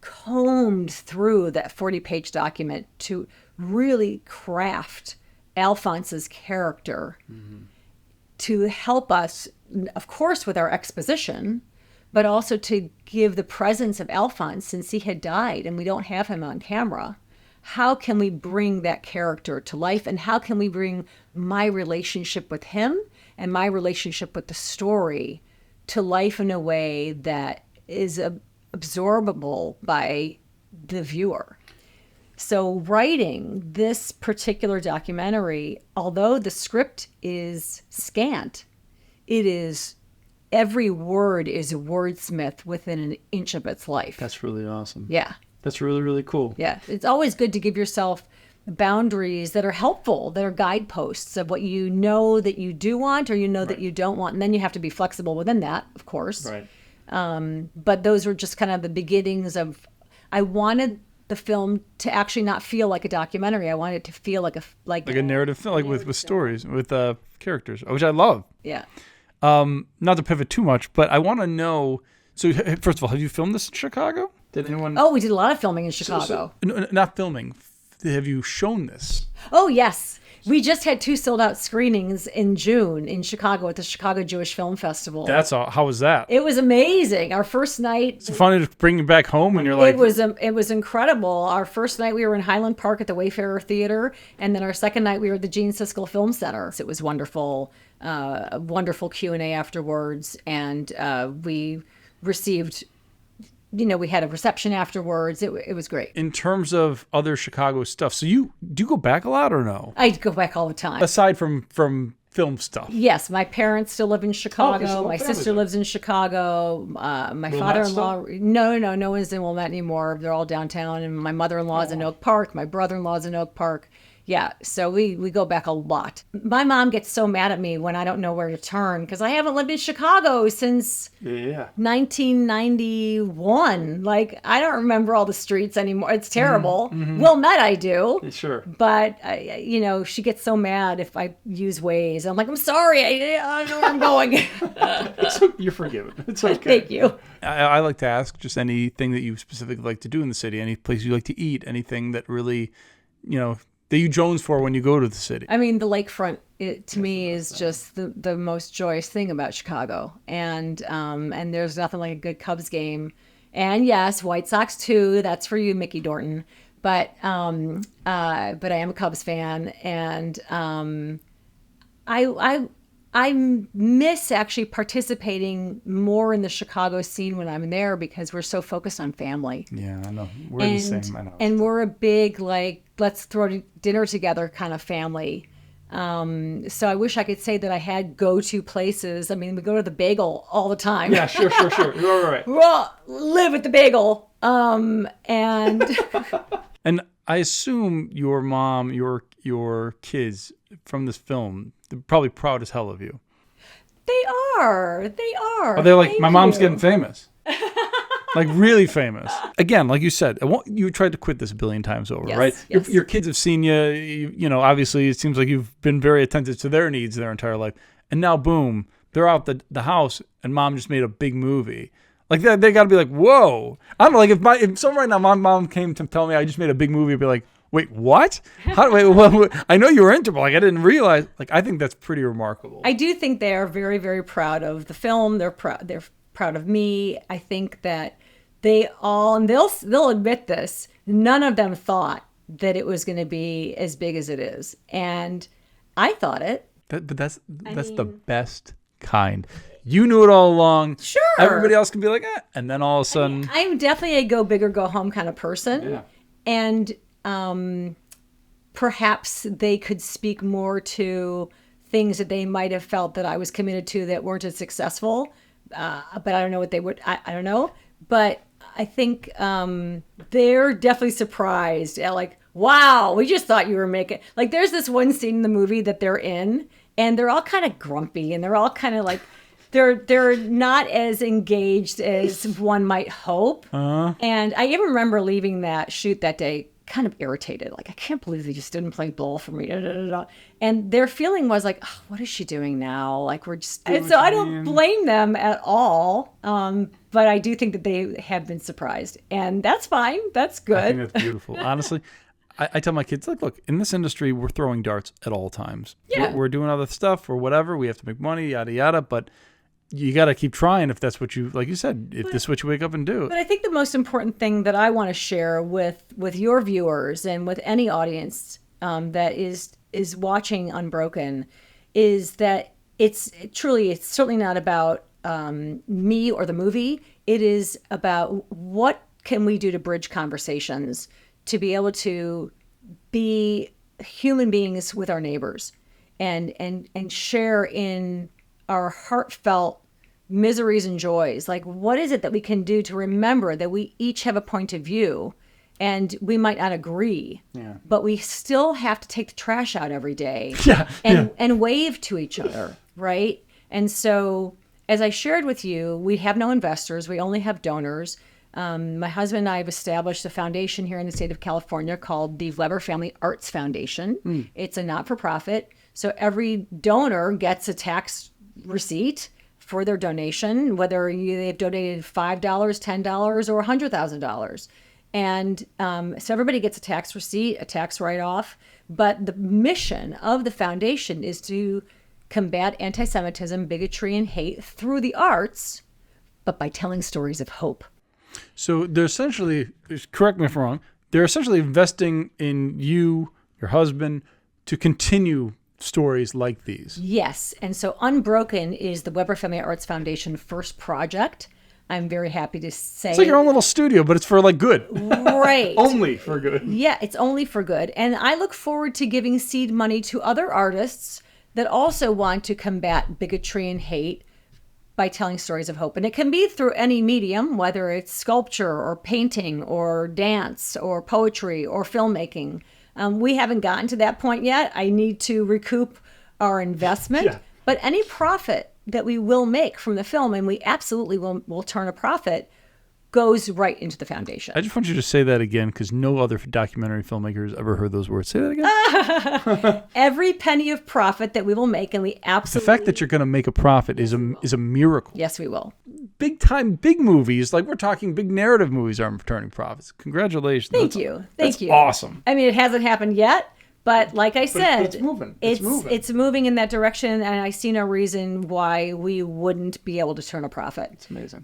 combed through that 40-page document to really craft Alphonse's character to help us, of course, with our exposition, but also to give the presence of Alphonse, since he had died and we don't have him on camera, how can we bring that character to life, and how can we bring my relationship with him and my relationship with the story to life in a way that is absorbable by the viewer. So writing this particular documentary, although the script is scant, it is, every word is a wordsmith within an inch of its life. That's really awesome. Yeah. That's really, really cool. Yeah. It's always good to give yourself boundaries that are helpful, that are guideposts of what you know that you do want, or you know that you don't want. And then you have to be flexible within that, of course. Right. But those were just kind of the beginnings of, I wanted the film to actually not feel like a documentary. I wanted it to feel like a narrative film, like with stories, with characters, which I love. Yeah. Not to pivot too much, but I want to know. So, first of all, have you filmed this in Chicago? Did anyone? Oh, we did a lot of filming in Chicago. Not filming. Have you shown this? Oh, yes. We just had 2 sold-out screenings in June in Chicago at the Chicago Jewish Film Festival. That's all. How was that? It was amazing. Our first night. It's funny to bring you back home, and you're like. It was incredible. Our first night we were in Highland Park at the Wayfarer Theater, and then our second night we were at the Gene Siskel Film Center. It was wonderful. A wonderful Q&A afterwards, and we received. We had a reception afterwards. It was great. In terms of other Chicago stuff, so do you go back a lot or no? I go back all the time. Aside from film stuff. Yes, my parents still live in Chicago. Oh, my sister lives in Chicago. My father-in-law. No one's in Wilmette anymore. They're all downtown. And my mother-in-law's in Oak Park. My brother-in-law's in Oak Park. Yeah, so we go back a lot. My mom gets so mad at me when I don't know where to turn, because I haven't lived in Chicago since 1991. Like, I don't remember all the streets anymore. It's terrible. Mm-hmm. Wilmette I do. Sure. But, she gets so mad if I use Waze. I'm like, I'm sorry, I don't know where I'm going. You're forgiven. It's okay. Thank you. I like to ask just anything that you specifically like to do in the city, any place you like to eat, anything that really, that you Jones for when you go to the city. I mean, the lakefront, to me, is just the most joyous thing about Chicago. And there's nothing like a good Cubs game. And yes, White Sox too. That's for you, Mickey Dorton. But I am a Cubs fan, and I miss actually participating more in the Chicago scene when I'm there, because we're so focused on family. Yeah, I know. We're the same. I know. And we're a big, let's throw dinner together kind of family. So I wish I could say that I had go-to places. I mean, we go to the Bagel all the time. Yeah, sure. Right. We all live at the Bagel. And and I assume your mom, your kids from this film, they're probably proud as hell of you. They are. Are they like, my mom's getting famous? Like, really famous. Again, like you said, you tried to quit this a billion times over, yes, right? Yes. Your kids have seen you, obviously it seems like you've been very attentive to their needs their entire life. And now, boom, they're out the house and mom just made a big movie. Like, they got to be like, whoa. I don't know, like, if someone right now, my mom came to tell me I just made a big movie, I'd be like, wait, what? I know you were into it, but like, I didn't realize. Like, I think that's pretty remarkable. I do think they are very, very proud of the film. They're proud of me. I think that they all, and they'll admit this, none of them thought that it was going to be as big as it is. And I thought it. But that's the best kind. You knew it all along. Sure. Everybody else can be like, and then all of a sudden. I'm definitely a go big or go home kind of person. Yeah. And perhaps they could speak more to things that they might have felt that I was committed to that weren't as successful. But I don't know what they would. I don't know. But I think they're definitely surprised at, like, wow, we just thought you were making. Like, there's this one scene in the movie that they're in, and they're all kind of grumpy, and they're all kind of like, they're not as engaged as one might hope. And I even remember leaving that shoot that day kind of irritated. Like, I can't believe they just didn't play ball for me. Da, da, da, da. And their feeling was like, oh, what is she doing now? Like, we're just. And so I don't blame them at all. But I do think that they have been surprised. And that's fine. That's good. I think that's beautiful. Honestly, I tell my kids, like, look, in this industry, we're throwing darts at all times. Yeah. We're doing other stuff or whatever. We have to make money, yada, yada. But you got to keep trying if that's what you, like you said, if this is what you wake up and do. But I think the most important thing that I want to share with your viewers and with any audience that is watching Unbroken is that it's certainly not about me or the movie. It is about what can we do to bridge conversations to be able to be human beings with our neighbors and share in our heartfelt miseries and joys. Like, what is it that we can do to remember that we each have a point of view and we might not agree, but we still have to take the trash out every day and wave to each other, right? And so, as I shared with you, we have no investors. We only have donors. My husband and I have established a foundation here in the state of California called the Weber Family Arts Foundation. It's a not-for-profit. So every donor gets a tax receipt for their donation, whether they've donated $5, $10, or $100,000. And so everybody gets a tax receipt, a tax write-off. But the mission of the foundation is to combat anti-Semitism, bigotry, and hate through the arts, but by telling stories of hope. So they're essentially, correct me if I'm wrong, they're essentially investing in you, your husband, to continue stories like these. Yes. And so Unbroken is the Weber Family Arts Foundation first project. I'm very happy to say. It's like your own little studio, but it's for like good. Right. Only for good. Yeah, it's only for good. And I look forward to giving seed money to other artists that also want to combat bigotry and hate by telling stories of hope. And it can be through any medium, whether it's sculpture or painting or dance or poetry or filmmaking. We haven't gotten to that point yet. I need to recoup our investment. Yeah. But any profit that we will make from the film, and we absolutely will turn a profit, goes right into the foundation. I just want you to say that again, because no other documentary filmmaker has ever heard those words. Say that again. Every penny of profit that we will make, and we absolutely... The fact that you're going to make a profit is a miracle. Yes, we will. Big time, big movies, like we're talking big narrative movies, are returning profits. Congratulations. Thank you. That's awesome. I mean, it hasn't happened yet, but like I said, it's moving. It's moving in that direction, and I see no reason why we wouldn't be able to turn a profit. It's amazing.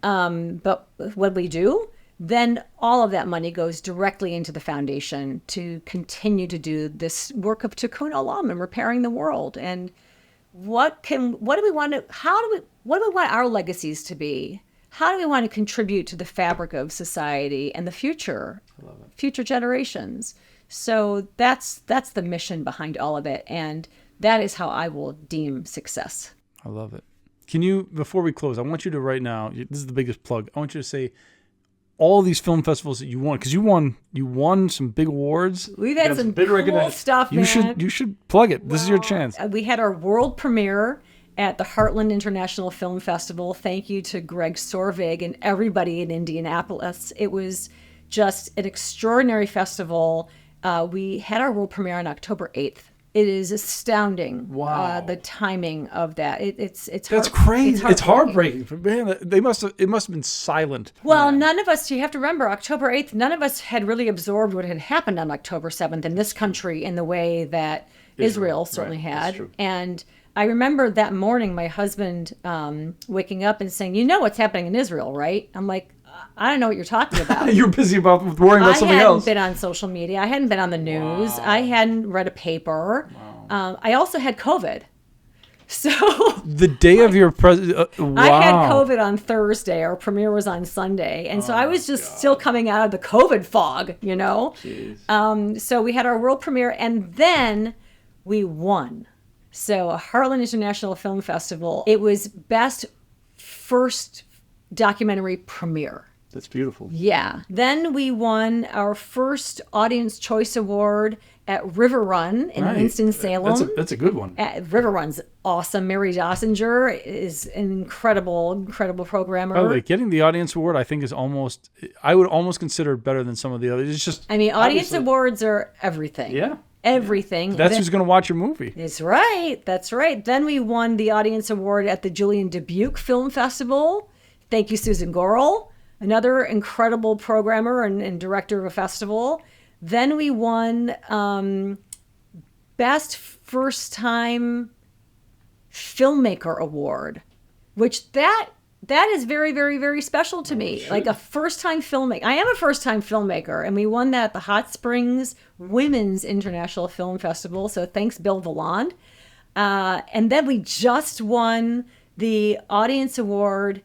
But when we do, then all of that money goes directly into the foundation to continue to do this work of tikkun olam and repairing the world. And what do we want our legacies to be? How do we want to contribute to the fabric of society and the future generations? So that's the mission behind all of it, and that is how I will deem success. I love it. Can you, before we close, I want you to right now, this is the biggest plug, I want you to say all these film festivals that you won, because you won some big awards. We've had some big cool stuff, man. You should plug it. This is your chance. We had our world premiere at the Heartland International Film Festival. Thank you to Greg Sorvig and everybody in Indianapolis. It was just an extraordinary festival. We had our world premiere on October 8th. It is astounding. Wow. The timing of that. It's that's crazy. It's heartbreaking. Man, it must have been silent. Well, none of us, you have to remember, October 8th, none of us had really absorbed what had happened on October 7th in this country in the way that Israel certainly had. And I remember that morning my husband waking up and saying, "You know what's happening in Israel, right?" I'm like, I don't know what you're talking about. You're busy worrying about something else. I hadn't been on social media. I hadn't been on the news. Wow. I hadn't read a paper. Wow. I also had COVID. So the day of your wow. I had COVID on Thursday. Our premiere was on Sunday. And so I was just still coming out of the COVID fog, you know? So we had our world premiere, and then we won. So a Heartland International Film Festival. It was best first documentary premiere. That's beautiful. Yeah. Then we won our first Audience Choice Award at River Run in Winston-Salem. That's a good one. River Run's awesome. Mary Dossinger is an incredible programmer. By the way, getting the Audience Award, I think, I would almost consider it better than some of the others. It's just, I mean, Audience Awards are everything. Yeah. Everything. That's who's going to watch your movie. That's right. That's right. Then we won the Audience Award at the Julian Dubuque Film Festival. Thank you, Susan Gorel, another incredible programmer and director of a festival. Then we won Best First Time Filmmaker Award which that is very, very, very special to me. Like a first-time filmmaker. I am a first-time filmmaker, and we won that at the Hot Springs Women's International Film Festival. So thanks, Bill Valland. And then we just won the Audience Award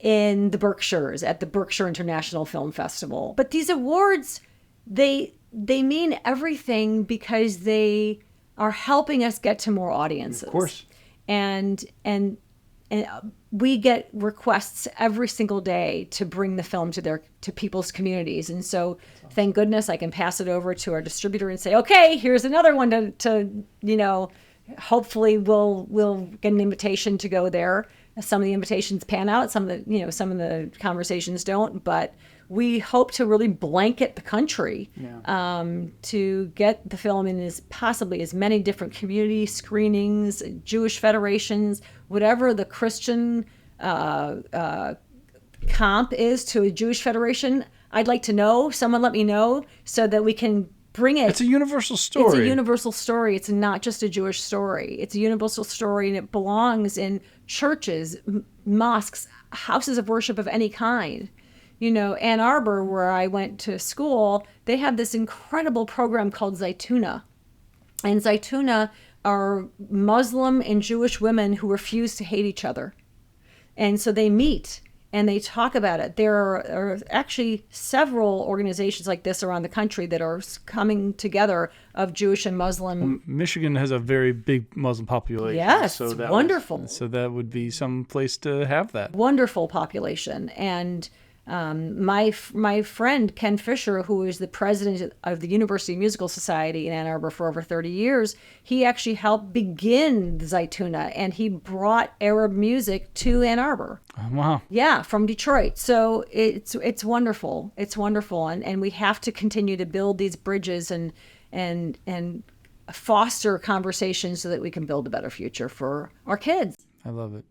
in the Berkshires at the Berkshire International Film Festival. But these awards, they mean everything because they are helping us get to more audiences. Of course. And we get requests every single day to bring the film to people's communities. And so thank goodness I can pass it over to our distributor and say, okay, here's another one to hopefully we'll get an invitation to go there. Some of the invitations pan out, some of the conversations don't, but we hope to really blanket the country to get the film in possibly as many different community screenings, Jewish federations, whatever the Christian comp is to a Jewish federation. I'd like to know. Someone let me know so that we can bring it. It's a universal story. It's a universal story. It's not just a Jewish story. It's a universal story, and it belongs in churches, mosques, houses of worship of any kind. Ann Arbor, where I went to school, they have this incredible program called Zaytuna. And Zaytuna are Muslim and Jewish women who refuse to hate each other. And so they meet and they talk about it. There are actually several organizations like this around the country that are coming together of Jewish and Muslim. Michigan has a very big Muslim population. Yes, so it's wonderful. So that would be some place to have that. Wonderful population. And my friend Ken Fisher, who is the president of the University Musical Society in Ann Arbor for over 30 years, he actually helped begin the Zaytuna, and he brought Arab music to Ann Arbor. Oh, wow. Yeah, from Detroit. So it's wonderful. It's wonderful, and we have to continue to build these bridges and foster conversations so that we can build a better future for our kids. I love it.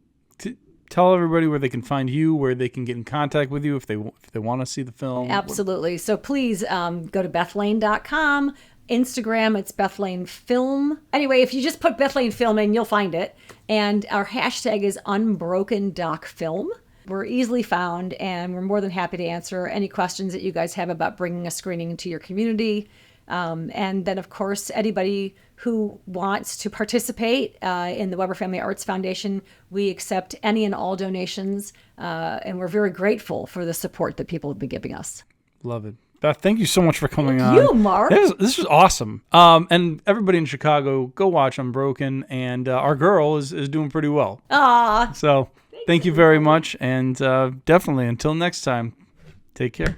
Tell everybody where they can find you, where they can get in contact with you if they want to see the film. Absolutely. So please go to bethlane.com. Instagram, it's Beth Lane Film. Anyway, if you just put Beth Lane Film in, you'll find it. And our hashtag is Unbroken Doc Film. We're easily found, and we're more than happy to answer any questions that you guys have about bringing a screening to your community. And then, of course, anybody who wants to participate in the Weber Family Arts Foundation, we accept any and all donations, and we're very grateful for the support that people have been giving us. Love it. Beth, thank you so much for coming on. Thank you, Mark. This was awesome. And everybody in Chicago, go watch Unbroken, and our girl is doing pretty well. Ah. So thank you very much, and definitely until next time, take care.